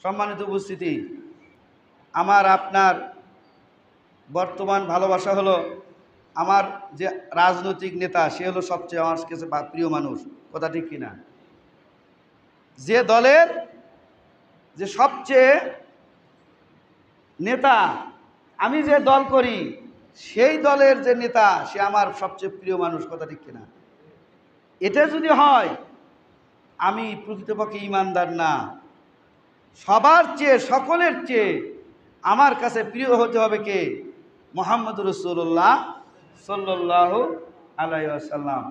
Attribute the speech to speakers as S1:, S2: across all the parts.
S1: সম্মানিত উপস্থিতি, আমার আপনার বর্তমান ভালোবাসা হলো আমার যে রাজনৈতিক নেতা সে হলো সবচেয়ে আমার কাছে প্রিয় মানুষ। কথা ঠিক কিনা? যে দলের যে সবচেয়ে নেতা, আমি যে দল করি সেই দলের যে নেতা সে আমার সবচেয়ে প্রিয় মানুষ। কথা ঠিক কিনা? এটা যদি হয় আমি প্রকৃতপক্ষে ইমানদার না। সবার চেয়ে, সকলের চেয়ে আমার কাছে প্রিয় হতে হবে কে? মুহাম্মদ রাসূলুল্লাহ সাল্লাল্লাহু আলাইহি ওয়াসাল্লাম।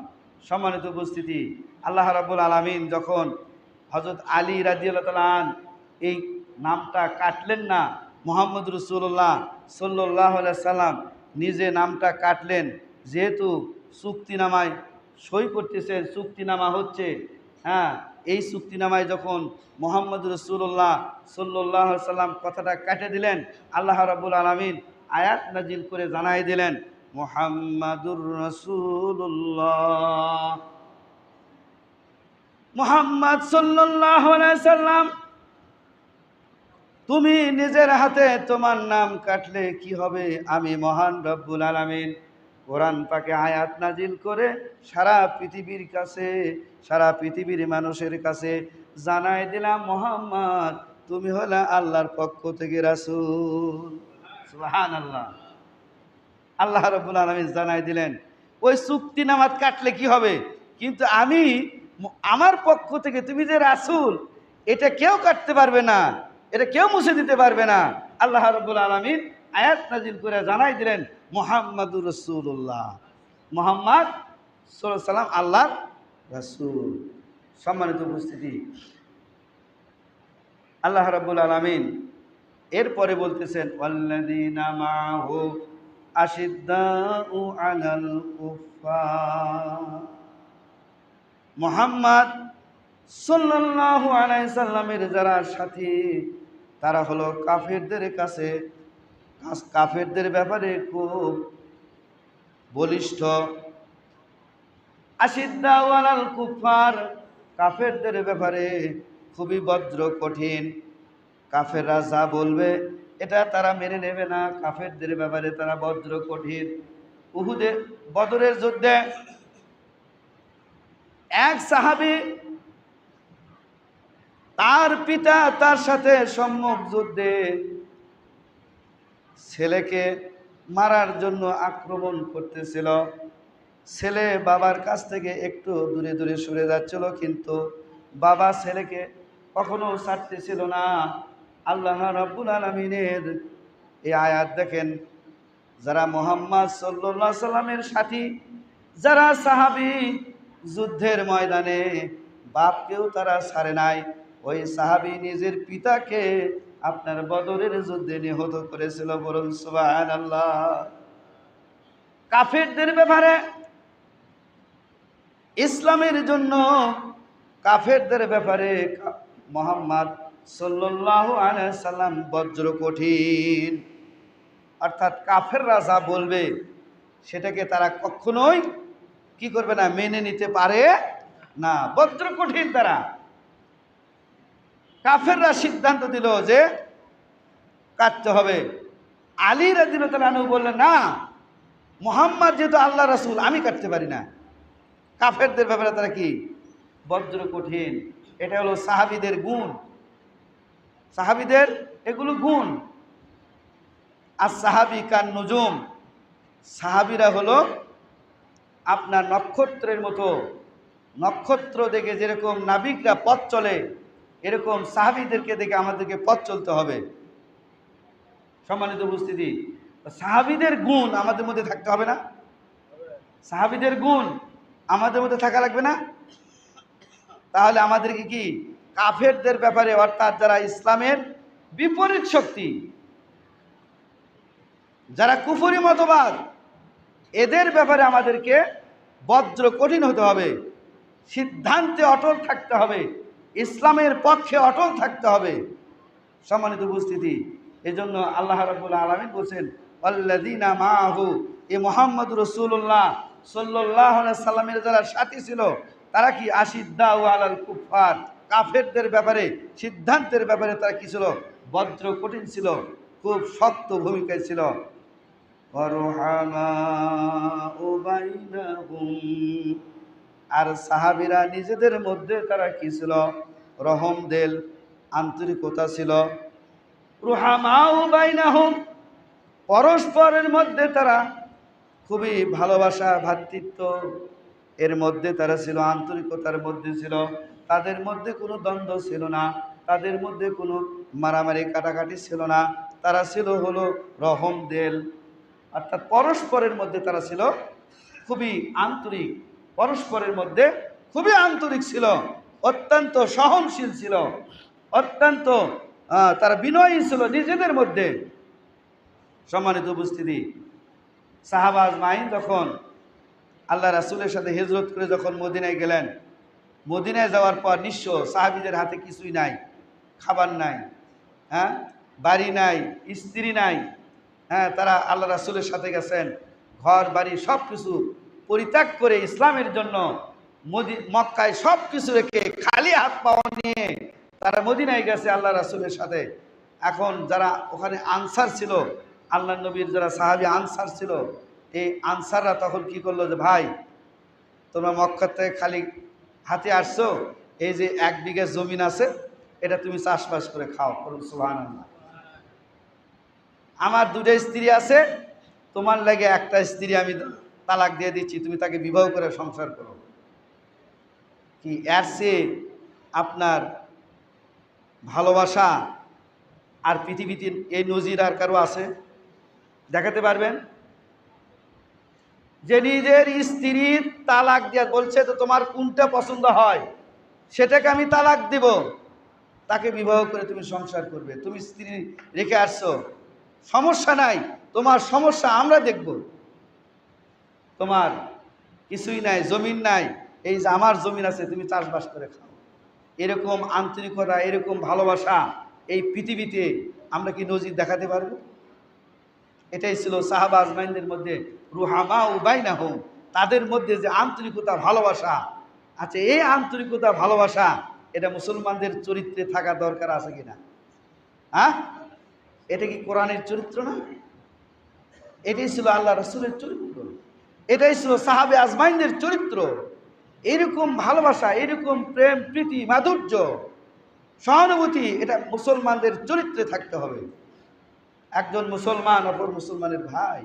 S1: সম্মানিত উপস্থিতি, আল্লাহ রাব্বুল আলামিন যখন হযরত আলী রাদিয়াল্লাহু তাআলা এই নামটা কাটলেন না, মুহাম্মদ রাসূলুল্লাহ সাল্লাল্লাহু আলাইহি সাল্লাম নিজে নামটা কাটলেন। যেহেতু চুক্তিনামায় সই করতেছেন, চুক্তিনামা হচ্ছে, হ্যাঁ, এই চুক্তিনামায় যখন মুহাম্মদ রাসূলুল্লাহ সাল্লাল্লাহু আলাইহি সাল্লাম কথাটা কেটে দিলেন, আল্লাহ রাব্বুল আলামিন আয়াত নাজিল করে জানাই দিলেন, মুহাম্মাদুর রাসূলুল্লাহ, মুহাম্মদ সাল্লাল্লাহু আলাইহি সাল্লাম, তুমি নিজের হাতে তোমার নাম কাটলে কি হবে? আমি মহান রব্বুল আলামিন কোরআন পাকে আয়াত নাজিল করে সারা পৃথিবীর কাছে, সারা পৃথিবীর মানুষের কাছে জানাই দিলাম, মুহাম্মদ তুমি হলে আল্লাহর পক্ষ থেকে রাসূল। সুবহানাল্লাহ। আল্লাহ রাব্বুল আলামিন জানাই দিলেন ওই চুক্তিনামা কাটলে কি হবে, কিন্তু আমি আমার পক্ষ থেকে তুমি যে রাসূল এটা কেউ কাটতে পারবে না, এটা কেউ মুছে দিতে পারবে না। আল্লাহ রাব্বুল আলামিন আয়াত নাজিল করে জানাই দিলেন, মুহাম্মাদুর রাসূলুল্লাহ, মুহাম্মদ সাল্লাল্লাহু আলাইহি সাল্লাম আল্লাহর রাসূল। সম্মানিত উপস্থিতি, আল্লাহ রাব্বুল আলামিন এরপরে বলতেছেন, ওয়াল্লাযীনা মাআহু আশিদ্দাউ আলাল কুফফার। মুহাম্মদ সাল্লাল্লাহু আলাইহি সাল্লামের যারা সাথী তারা হলো কাফেরদের কাছে, কাফেরদের ব্যাপারে খুব বলিষ্ঠ। আশিদ্দাউ আলাল কুফফার, কাফেরদের ব্যাপারে খুবই বজ্র কঠিন। কাফেররা যা বলবে এটা তারা মেনে নেবে না, কাফেরদের ব্যাপারে তারা বজ্র কঠিন। উহুদে বদরের যুদ্ধে এক সাহাবী তার পিতা তার সাথে সম্মুখ যুদ্ধে ছেলেকে মারার জন্য আক্রমণ করতেছিল। ছেলে বাবার কাছ থেকে একটু দূরে দূরে সরে যাচ্ছিল, কিন্তু বাবা ছেলেকে কখনো ছাড়তেছিল না। আল্লাহ রাব্বুল আলামিনের এই আয়াত দেখেন, যারা মুহাম্মদ সাল্লাল্লাহু আলাইহি সাল্লামের সাথী, যারা সাহাবী, যুদ্ধের ময়দানে বাপকেও তারা ছাড়ে নাই। ওই সাহাবী নিজের পিতাকে আপনার বদরের যুদ্ধে নিহত করেছিল। বলুন সুবহানাল্লাহ। কাফেরদের ব্যাপারে, ইসলামের জন্য কাফেরদের ব্যাপারে মুহাম্মদ সাল্লাল্লাহু আলাইহি সাল্লাম বজ্র কঠিন। অর্থাৎ কাফেররা যা বলবে সেটাকে তারা কখনোই কি করবে না, মেনে নিতে পারে না, বজ্র কঠিন তারা। কাফেররা সিদ্ধান্ত দিল যে কাটতে হবে। আলী রাদিয়াল্লাহু তাআলা আনহু বললেন, না, মুহাম্মদ যেহেতু আল্লাহ রাসূল আমি কাটতে পারি না। কাফেরদের ব্যাপারে তারা কি বজ্র কঠিন। এটা হলো সাহাবীদের গুণ, সাহাবীদের এগুলো গুণ। আর সাহাবী কান নুজুম, সাহাবীরা হলো আপনার নক্ষত্রের মতো। নক্ষত্র দেখে যেরকম নাবিকরা পথ চলে, এরকম সাহাবীদেরকে দেখে আমাদেরকে পথ চলতে হবে। সম্মানিত উপস্থিতি, সাহাবীদের গুণ আমাদের মধ্যে থাকতে হবে না? সাহাবীদের গুণ আমাদের মধ্যে থাকা লাগবে না? তাহলে আমাদেরকে কি কাফেরদের ব্যাপারে, অর্থাৎ যারা ইসলামের বিপরীত শক্তি, যারা কুফরি মতবাদ, এদের ব্যাপারে আমাদেরকে বজ্র কঠিন হতে হবে, সিদ্ধান্তে অটল থাকতে হবে, ইসলামের পক্ষে অটল থাকতে হবে। সম্মানিত উপস্থিতি, এজন্য আল্লাহ রাব্বুল আলামিন বলেন, আল্লাযীনা মাআহু, এ মুহাম্মদ রাসূলুল্লাহ সাল্লাল্লাহু আলাইহি সাল্লামের যারা সাথী ছিল তারা কি আশিদ্দাউ আলাল কুফফার, কাফেরদের ব্যাপারে, সিদ্ধান্তের ব্যাপারে তারা কি ছিল? বজ্র কঠিন ছিল, খুব শক্ত ভূমিকায় ছিল। আর সাহাবীরা নিজেদের মধ্যে তারা কি ছিল? রহম দিল, আন্তরিকতা ছিল। রুহামাউ বাইনাহুম, পরস্পরের মধ্যে তারা খুবই ভালোবাসা, ভ্রাতৃত্ব এর মধ্যে তারা ছিল, আন্তরিকতার মধ্যে ছিল। তাদের মধ্যে কোনো দ্বন্দ্ব ছিল না, তাদের মধ্যে কোনো মারামারি কাটাকাটি ছিল না। তারা ছিল হলো রহম দিল, অর্থাৎ পরস্পরের মধ্যে তারা ছিল খুবই আন্তরিক, পরস্পরের মধ্যে খুবই আন্তরিক ছিল, অত্যন্ত সহনশীল ছিল, অত্যন্ত তারা বিনয়ী ছিল নিজেদের মধ্যে। সম্মানিত উপস্থিতি, সাহাবা আজমাইন যখন আল্লাহ রাসূলের সাথে হিজরত করে যখন মদিনায় গেলেন, মদিনায় যাওয়ার পর নিঃস্ব, সাহাবীদের হাতে কিছুই নাই, খাবার নাই, হ্যাঁ, বাড়ি নাই, স্ত্রী নাই, হ্যাঁ, তারা আল্লাহ রাসূলের সাথে গেছেন, ঘর বাড়ি সব কিছু পরিত্যাগ করে ইসলামের জন্য মক্কায় সব কিছু রেখে খালি হাত পাওয়া নিয়ে তারা মদিনায় গেছে আল্লাহ রাসূলের সাথে। এখন যারা ওখানে আনসার ছিল, আল্লাহ নবীর যারা সাহাবী আনসার ছিল, এই আনসাররা তখন কি করলো যে, ভাই তোমরা মক্কা থেকে খালি হাতে আসছো, এই যে 1 বিঘা জমিন আছে, এটা তুমি চাষবাস করে খাও, করুন সুবহানাল্লাহ। আমার 2টা স্ত্রী আছে, তোমার লাগে একটা স্ত্রী আমি তালাক দিয়ে দিচ্ছি, তুমি তাকে বিবাহ করে সংসার করো। কি এর চেয়ে আপনার ভালোবাসা আর পৃথিবীতে এই নজির আর কারো আছে? দেখাতে পারবেন? যে নিজের স্ত্রীর তালাক দিয়ে বলছে তো তোমার কোনটা পছন্দ হয় সেটাকে আমি তালাক দিব, তাকে বিবাহ করে তুমি সংসার করবে। তুমি স্ত্রী রেখে আসছো, সমস্যা নাই, তোমার সমস্যা আমরা দেখব। তোমার কিছুই নাই, জমিন নাই, এই যে আমার জমিন আছে, তুমি চাষবাস করে খাও। এরকম আন্তরিকতা, এরকম ভালোবাসা এই পৃথিবীতে আমরা কি নজির দেখাতে পারবো? এটাই ছিল সাহাবা আজমাইনদের মধ্যে রুহামা বাইনাহুম, তাদের মধ্যে যে আন্তরিকতা, ভালোবাসা আছে। এই আন্তরিকতা, ভালোবাসা এটা মুসলমানদের চরিত্রে থাকা দরকার আছে কিনা? হ্যাঁ, এটা কি কোরআনের চরিত্র না? এটাই ছিল আল্লাহ রাসূলের চরিত্র, এটাই ছিল সাহাবে আজমাইনদের চরিত্র। এরকম ভালোবাসা, এরকম প্রেম, প্রীতি, মাধুর্য, সহানুভূতি এটা মুসলমানদের চরিত্রে থাকতে হবে। একজন মুসলমান অপর মুসলমানের ভাই।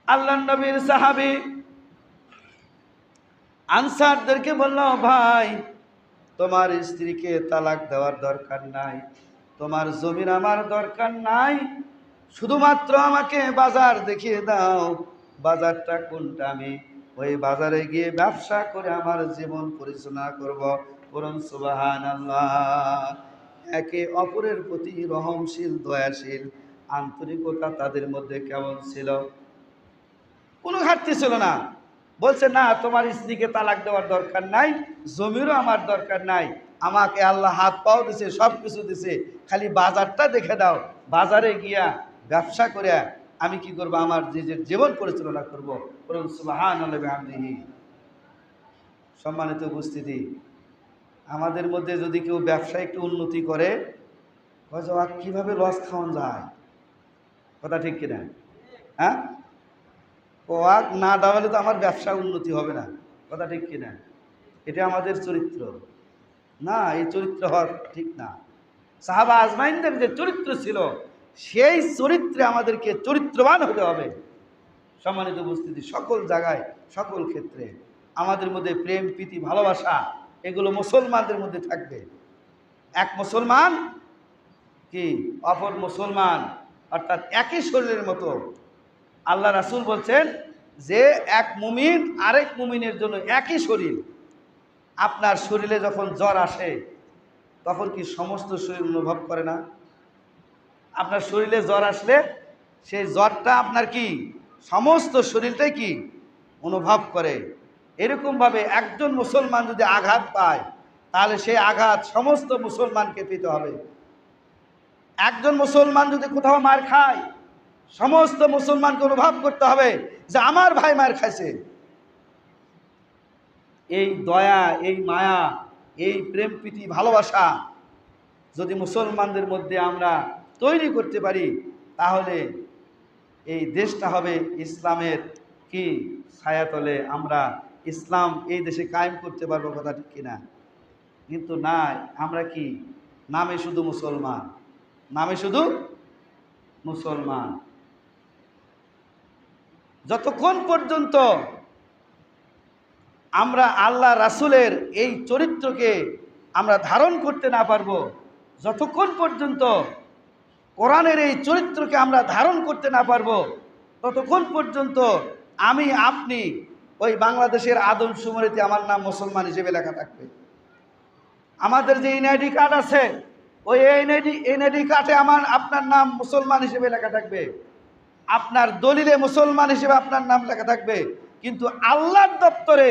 S1: আল্লাহর নবীর সাহাবী আনসারদেরকে বলল, ভাই তোমার স্ত্রীকে তালাক দেওয়ার দরকার নাই, তোমার জমিন আমার দরকার নাই, শুধুমাত্র আমাকে বাজার দেখিয়ে দাও, বাজারটা কোনটা, আমি ওই বাজারে গিয়ে ব্যবসা করে আমার জীবন পরিচালনা করব। বলুন সুবহানাল্লাহ। একে অপরের প্রতি রহমশীল, দয়াশীল, আন্তরিকতা তাদের মধ্যে কেমন ছিল? কোনো ঘাটতি ছিল না। বলছে না, তোমার স্ত্রীকে তালাক দেওয়ার দরকার নাই, জমিরও আমার দরকার নাই, আমাকে আল্লাহ হাত পাও দিছে, সব কিছু দিছে, খালি বাজারটা দেখে দাও, বাজারে গিয়া ব্যবসা করে আমি কি করব? আমার নিজের জীবন পরিচালনা করব। বলুন সুবহানাল্লাহি ওয়া বিহামদিহি। সম্মানিত উপস্থিতি, আমাদের মধ্যে যদি কেউ ব্যবসায় একটু উন্নতি করে, কিভাবে লস খাওয়ান যায়, কথা ঠিক কিনা? হ্যাঁ, ওয়াক না দাঁড়ালে তো আমার ব্যবসা উন্নতি হবে না, কথা ঠিক কিনা? এটা আমাদের চরিত্র না, এই চরিত্র হওয়া ঠিক না। সাহাবা আজমাইনদের যে চরিত্র ছিল, সেই চরিত্রে আমাদেরকে চরিত্রবান হতে হবে। সম্মানিত উপস্থিতি, সকল জায়গায়, সকল ক্ষেত্রে আমাদের মধ্যে প্রেম, প্রীতি, ভালোবাসা এগুলো মুসলমানদের মধ্যে থাকবে। এক মুসলমান কি অপর মুসলমান, অর্থাৎ একই শরীরের মতো। আল্লাহ রাসূল বলছেন যে এক মুমিন আরেক মুমিনের জন্য একই শরীর। আপনার শরীরে যখন জ্বর আসে তখন কি সমস্ত শরীর অনুভব করে না? আপনার শরীরে জ্বর আসলে সেই জ্বরটা আপনার কি সমস্ত শরীরটাই কি অনুভব করে। এরকমভাবে একজন মুসলমান যদি আঘাত পায় তাহলে সেই আঘাত সমস্ত মুসলমানকে পেতে হবে। একজন মুসলমান যদি কোথাও মার খায়, সমস্ত মুসলমানকে অনুভব করতে হবে যে আমার ভাই মার খাইছে। এই দয়া, এই মায়া, এই প্রেম প্রীতি ভালোবাসা যদি মুসলমানদের মধ্যে আমরা তৈরি করতে পারি, তাহলে এই দেশটা হবে ইসলামের কি ছায়াতলে, আমরা ইসলাম এই দেশে কায়েম করতে পারবো, কথা ঠিক কিনা? কিন্তু না, আমরা কি নামে শুধু মুসলমান, নামে শুধু মুসলমান। যতক্ষণ পর্যন্ত আমরা আল্লাহ রাসূলের এই চরিত্রকে আমরা ধারণ করতে না পারবো, যতক্ষণ পর্যন্ত কোরআনের এই চরিত্রকে আমরা ধারণ করতে না পারবো, ততক্ষণ পর্যন্ত আমি আপনি ওই বাংলাদেশের আদমশুমারিতে আমার নাম মুসলমান হিসেবে লেখা থাকবে। আমাদের যে এনআইডি কার্ড আছে, ওই এনআইডি কার্ডে আপনার নাম মুসলমান হিসেবে লেখা থাকবে, আপনার দলিলে মুসলমান হিসেবে আপনার নাম লেখা থাকবে। কিন্তু আল্লাহর দপ্তরে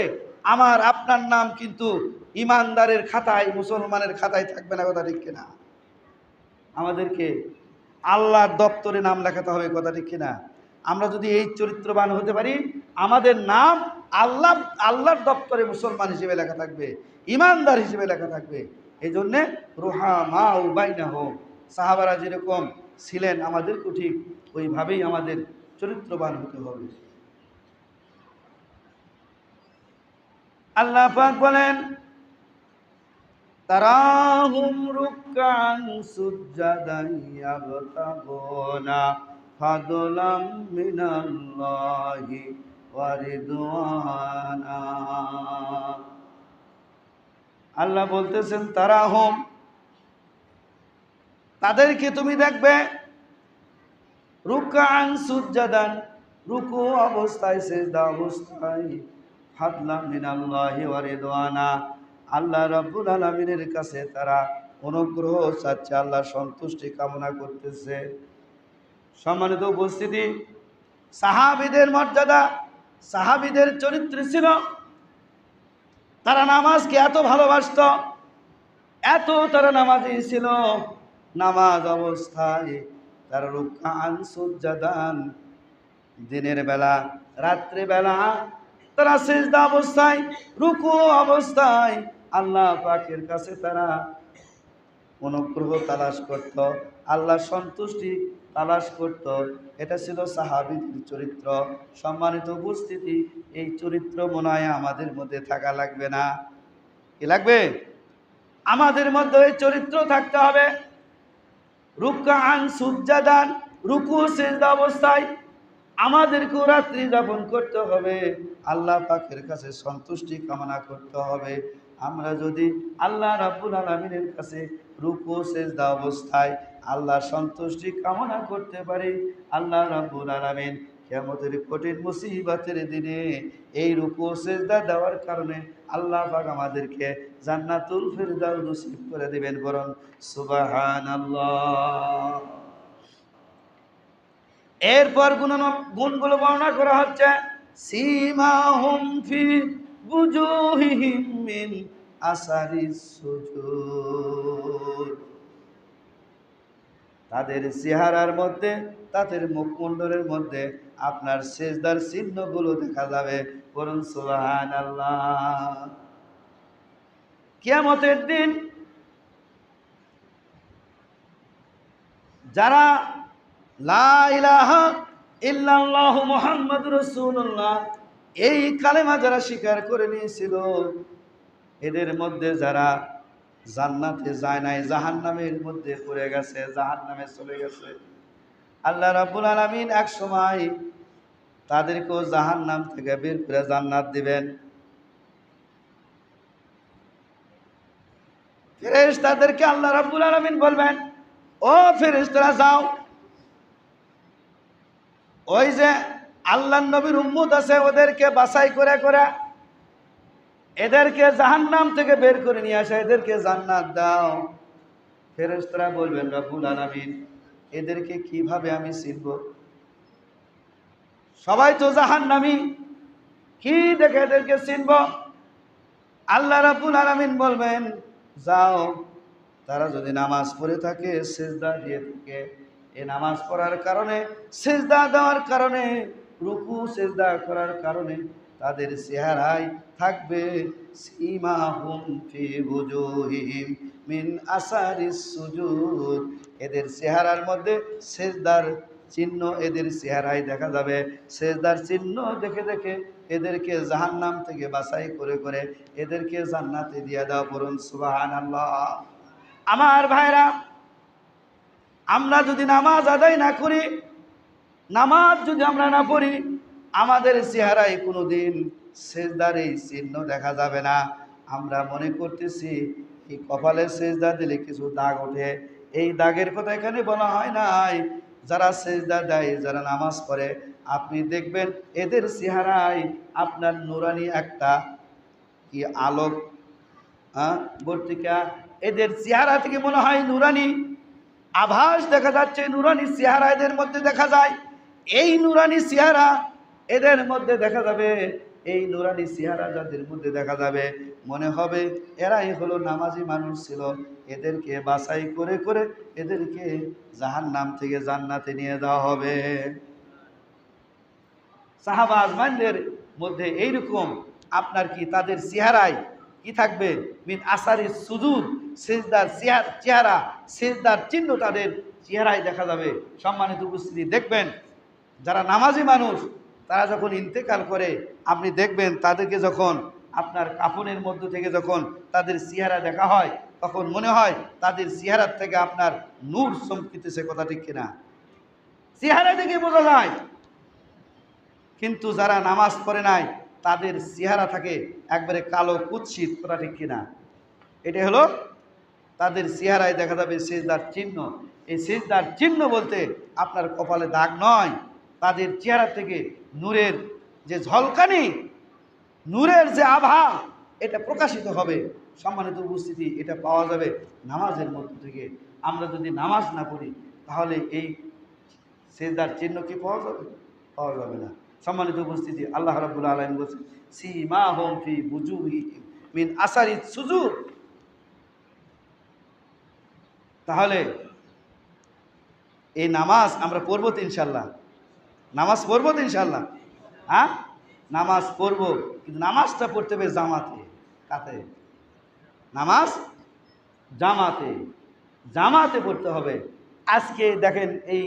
S1: আমার আপনার নাম কিন্তু ইমানদারের খাতায়, মুসলমানের খাতায় থাকবে না, কথা ঠিক কিনা? আমাদেরকে আল্লাহর দপ্তরে নাম লেখাতে হবে, কথা ঠিক কিনা? আমরা যদি এই চরিত্রবান হতে পারি, আমাদের নাম আল্লাহর দপ্তরে মুসলমান হিসেবে লেখা থাকবে, ইমানদার হিসেবে লেখা থাকবে। এই জন্যে রুহামা বাইনাহুম, সাহাবারা যেরকম ছিলেন আমাদেরকেও ঠিক ওইভাবেই আমাদের চরিত্রবান হতে হবে। আল্লাহ পাক বলেন, তারাহুম রুকআন সুজদান ইয়াবতাগুনা ফাদলাম মিনাল্লাহি ওয়া রিদওয়ানা। আল্লাহ বলতেছেন, তারাহুম, তাদেরকে তুমি দেখবে, রুকআন সুজদান, রুকু অবস্থায়, সিজদা অবস্থায়, ফাদলাম মিনাল্লাহি ওয়া রিদওয়ানা, আল্লাহ রাব্বুল আলামিনের কাছে তারা অনুগ্রহ চাচ্ছে, আল্লাহ সন্তুষ্টি কামনা করতেছে। সম্মানিত উপস্থিতি, সাহাবীদের মর্যাদা, সাহাবীদের চরিত্র ছিল, তারা নামাজকে এত ভালোবাসত, এত তারা নামাজি ছিল, নামাজ অবস্থায় তারা রুকআন সুজদান, দিনের বেলা, রাত্রে বেলা তারা সিজদা অবস্থায়, রুকু অবস্থায় আল্লাহ পাকের কাছে তারা অনুগ্রহ তালাশ করত, আল্লাহ সন্তুষ্টি তালাশ করত। এটা ছিল সাহাবীদের চরিত্র। সম্মানিত উপস্থিতি, এই চরিত্র মনে হয় আমাদের মধ্যে থাকা লাগবে না? কি লাগবে? আমাদের মধ্যে এই চরিত্র থাকতে হবে। রুকআন সুজদান, রুকু সিজদা অবস্থায় আমাদেরকেও রাত্রি যাপন করতে হবে, আল্লাহ পাকের কাছে সন্তুষ্টি কামনা করতে হবে। আমরা যদি আল্লাহ রাব্বুল আলামিনের কাছে রুকু সিজদা অবস্থায় আল্লাহ সন্তুষ্টি কামনা করতে পারি, আল্লাহ রাব্বুল আলামিন কিয়ামতের কঠিন মুসিবতের দিনে এই রুকু সিজদা দেওয়ার কারণে আল্লাহ পাক আমাদেরকে জান্নাতুল ফিরদাউস নসিব করে দিবেন। বরং সুবহানাল্লাহ। এরপর গুণগুলো বর্ণনা করা হচ্ছে, সীমাহুম ফি বুজুহিহিম মিন আসারিস সুজুদ, তাদের চেহারার মধ্যে, তাদের মুখমণ্ডলের মধ্যে আপনার সিজদার চিহ্নগুলো দেখা যাবে। বলুন সুবহানাল্লাহ। কিয়ামতের দিন যারা লা ইলাহা ইল্লাল্লাহু মুহাম্মাদুর রাসূলুল্লাহ এই কালেমা যারা স্বীকার করে নিয়েছিল, এদের মধ্যে যারা জান্নাতে যায় নাই, জাহান্নামের মধ্যে পড়ে গেছে, জাহান্নামে চলে গেছে, আল্লাহ রাব্বুল আলামিন এক সময় তাদেরকেও জাহান্নাম থেকে বের করে জান্নাত দিবেন। ফেরেশতাদেরকে আল্লাহ রাব্বুল আলামিন বলবেন, ও ফেরেশতারা যাও, ওই যে আল্লাহর নবীর উম্মত আছে ওদেরকে বাছাই করে করে এদেরকে জাহান্নাম থেকে বের করে নিয়ে আসা, এদেরকে জান্নাত দাও। ফেরেশতারা বলবেন, রব্বুল আলামিন এদেরকে কিভাবে আমি চিনব? সবাই তো জাহান্নামী, কি দেখে এদেরকে চিনব? আল্লাহ রাব্বুল আলামিন বলবেন, যাও, তারা যদি নামাজ পড়ে থাকে, সিজদা দিয়ে থাকে, এই নামাজ পড়ার কারণে, সিজদা দেওয়ার কারণে, রুকু সিজদা করার কারণে তাদের চেহারায় থাকবে সীমাহুম ফি বুজুহিহিম মিন আসারিস সুজুদ, এদের চেহারার মধ্যে সেজদার চিহ্ন এদের চেহারায় দেখা যাবে। সেজদার চিহ্ন দেখে দেখে এদেরকে জাহান্নাম থেকে বাছাই করে করে এদেরকে জান্নাতে দিয়ে দাও, বলুন সুবহানাল্লাহ। আমার ভাইরা, আমরা যদি নামাজ আদায় না করি, নামাজ যদি আমরা না পড়ি, আমাদের চেহারায় কোনোদিন সেজদার এই চিহ্ন দেখা যাবে না। আমরা মনে করতেছি এই কপালে সেজদা দিলে কিছু দাগ ওঠে, এই দাগের কথা এখানে বলা হয় নাই। যারা সেজদা দেয়, যারা নামাজ পড়ে, আপনি দেখবেন এদের চেহারায় আপনার নুরানি একটা কি আলোক বর্তিকা, এদের চেহারা থেকে মনে হয় নুরানি আভাস দেখা যাচ্ছে, নুরানি চেহারা এদের মধ্যে দেখা যায়। এই নুরানি চেহারা এদের মধ্যে দেখা যাবে, এই নুরানি চেহারা যাদের মধ্যে দেখা যাবে, মনে হবে এরাই হলো নামাজি মানুষ ছিল। এদেরকে বাছাই করে করে এদেরকে জাহান্নাম থেকে জান্নাতে নিয়ে যাওয়া হবে। সাহাবা আজমানদের মধ্যে এইরকম আপনার কি তাদের চেহারায় কি থাকবে, মিন আসারি সুজুদ, সেজদার চেহারা, সেজদার চিহ্ন তাদের চেহারায় দেখা যাবে। সম্মানিত উপস্থিতি, দেখবেন যারা নামাজি মানুষ তারা যখন ইন্তেকাল করে, আপনি দেখবেন তাদেরকে যখন আপনার কাফনের মধ্য থেকে যখন তাদের চেহারা দেখা হয়, তখন মনে হয় তাদের চেহারার থেকে আপনার নূর চমকিতেছে, কথা ঠিক কিনা? চেহারা দেখে বোঝা যায়। কিন্তু যারা নামাজ পড়ে নাই তাদের চেহারা থাকে একবারে কালো কুৎসিত, কথা ঠিক কিনা? এটা হলো তাদের চেহারায় দেখা যাবে সেজদার চিহ্ন। এই সেজদার চিহ্ন বলতে আপনার কপালে দাগ নয়, তাদের চেহারা থেকে নূরের যে ঝলকানি, নূরের যে আভা, এটা প্রকাশিত হবে। সম্মানিত উপস্থিতি, এটা পাওয়া যাবে নামাজের মধ্য থেকে। আমরা যদি নামাজ না পড়ি তাহলে এই সেজদার চিহ্ন কি পাওয়া যাবে? পাওয়া যাবে না। সম্মানিত উপস্থিতি, আল্লাহ রাব্বুল আলামিন বলেছেন সীমাহুম ফি বুজুহিহিম মিন আসারিস সুজুদ। তাহলে এই নামাজ আমরা পড়বো তো ইনশাল্লাহ? নামাজ পড়বো তো ইনশাল্লাহ? হ্যাঁ, নামাজ পড়বো, কিন্তু নামাজটা পড়তে হবে জামাতে। কাতে? নামাজ জামাতে, জামাতে পড়তে হবে। আজকে দেখেন এই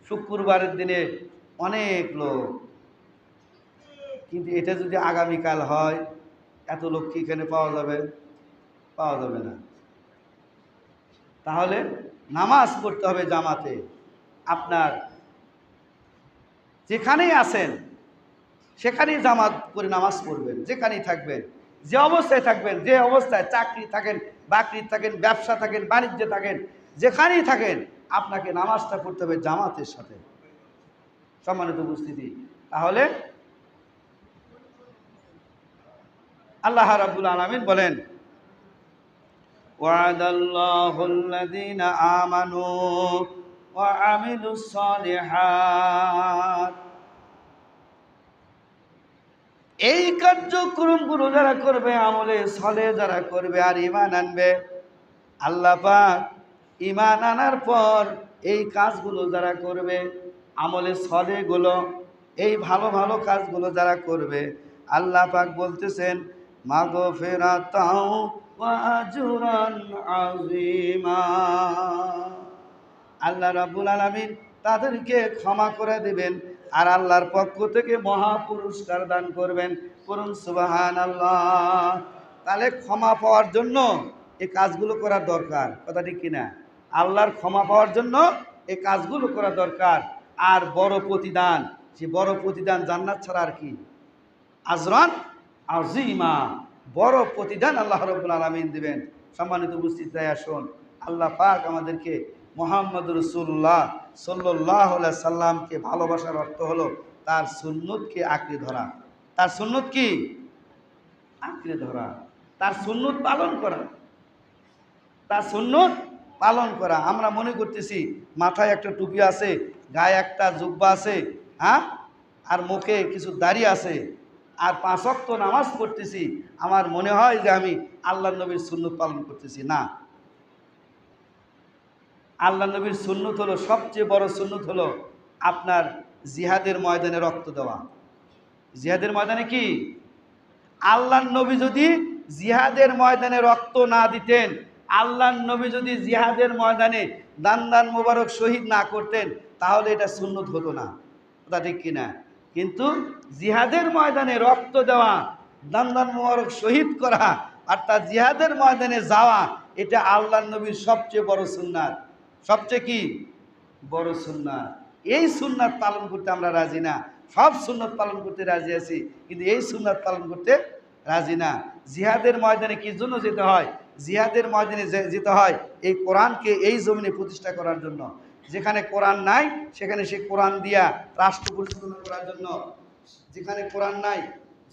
S1: শুক্রবারের দিনে অনেক লোক, কিন্তু এটা যদি আগামীকাল হয়, এত লোক কি এখানে পাওয়া যাবে? পাওয়া যাবে না। তাহলে নামাজ পড়তে হবে জামাতে। আপনার যেখানেই আছেন সেখানেই জামাত করে নামাজ পড়বেন, যেখানেই থাকবেন, যে অবস্থায় থাকবেন, যে অবস্থায় চাকরি থাকেন, বাকরি থাকেন, ব্যবসা থাকেন, বাণিজ্যে থাকেন, যেখানেই থাকেন আপনাকে নামাজটা পড়তে হবে জামাতের সাথে। সম্মানিত উপস্থিতি, তাহলে আল্লাহ রাব্বুল আলামিন বলেন ওয়াদাল্লাহুল্লাযীনা আমানু ওয়া আমিলুস সালিহাত, এই কার্যক্রমগুলো যারা করবে, আমলে সালেহ যারা করবে আর ঈমান আনবে, আল্লাহ পাক ঈমান আনার পর এই কাজগুলো যারা করবে, আমলে সালেহগুলো, এই ভালো ভালো কাজগুলো যারা করবে, আল্লাহ পাক বলতেছেন মাগফিরাতাও ওয়া আজরান আযীমা। আল্লাহ রাব্বুল আলামিন তাদেরকে ক্ষমা করে দিবেন আর আল্লাহর পক্ষ থেকে মহা পুরস্কার দান করবেন। করুন সুবহানাল্লাহ। তাহলে ক্ষমা পাওয়ার জন্য এই কাজগুলো করা দরকার, কথা ঠিক কিনা? আল্লাহর ক্ষমা পাওয়ার জন্য এই কাজগুলো করা দরকার। আর বড় প্রতিদান, যে বড় প্রতিদান জান্নাত ছাড়া আর কি? আজরান আযীমা, বড় প্রতিদান আল্লাহ রাব্বুল আলামিন দিবেন। সম্মানিত উপস্থিতি, আসুন আল্লাহ পাক আমাদেরকে মুহাম্মদ রাসূলুল্লাহ সাল্লাল্লাহু আলাইহি সাল্লামকে ভালোবাসার অর্থ হলো তার সুন্নতকে আঁকড়ে ধরা। তার সুন্নত কি? আঁকড়ে ধরা, তার সুন্নত পালন করা, তার সুন্নত পালন করা। আমরা মনে করতেছি মাথায় একটা টুপি আছে, গায়ে একটা জুব্বা আছে, হ্যাঁ, আর মুখে কিছু দাড়ি আছে, আর 5 ওয়াক্ত নামাজ পড়তেছি, আমার মনে হয় যে আমি আল্লাহর নবীর সুন্নত পালন করতেছি। না, আল্লাহ নবীর সুন্নত হলো, সবচেয়ে বড় সুন্নত হলো আপনার জিহাদের ময়দানে রক্ত দেওয়া। জিহাদের ময়দানে কি? আল্লাহর নবী যদি জিহাদের ময়দানে রক্ত না দিতেন, আল্লাহর নবী যদি জিহাদের ময়দানে দান দান মোবারক শহীদ না করতেন, তাহলে এটা সুন্নত হতো না। কথা ঠিক কিনা? কিন্তু জিহাদের ময়দানে রক্ত দেওয়া, দান দান মোবারক শহীদ করা, আর তার জিহাদের ময়দানে যাওয়া, এটা আল্লাহর নবীর সবচেয়ে বড় সুন্নাত। সবচেয়ে কি বড় সুন্নাত। এই সুন্নাত পালন করতে আমরা রাজি না। সব সুন্নত পালন করতে রাজি আছি, কিন্তু এই সুন্নাত পালন করতে রাজি না। জিহাদের ময়দানে কি জন্য যেতে হয়? জিহাদের ময়দানে যেতে হয় এই কোরআনকে এই জমিনে প্রতিষ্ঠা করার জন্য। যেখানে কোরআন নাই সেখানে সে কোরআন দিয়া রাষ্ট্র পরিচালনা করার জন্য। যেখানে কোরআন নাই,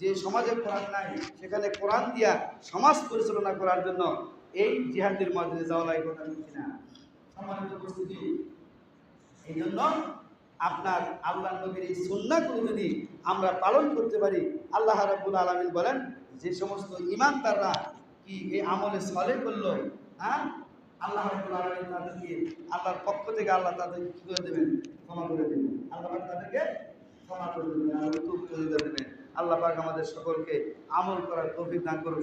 S1: যে সমাজে কোরআন নাই, সেখানে কোরআন দিয়া সমাজ পরিচালনা করার জন্য এই জিহাদের ময়দানে যাওয়া লাগে। কথা বলছি না? সম্মানিত উপস্থিতি, এই জন্য আপনার আল্লাহ নবীর এই সুন্নাহগুলো যদি আমরা পালন করতে পারি, আল্লাহ রাব্বুল আলামিন বলেন যে সমস্ত ঈমানদাররা কি এই আমলে সালেহ করলো, হ্যাঁ, আল্লাহ রাব্বুল আলামিন তাদেরকে আল্লাহর পক্ষ থেকে আল্লাহ তাদেরকে কি করে দেবেন? ক্ষমা করে দেবেন। আল্লাহ পাক তাদেরকে ক্ষমা করে দেবেন, আল্লাহ তৌফিক করে দেবেন। আল্লাহ পাক আমাদের সকলকে আমল করার তৌফিক দান করুন।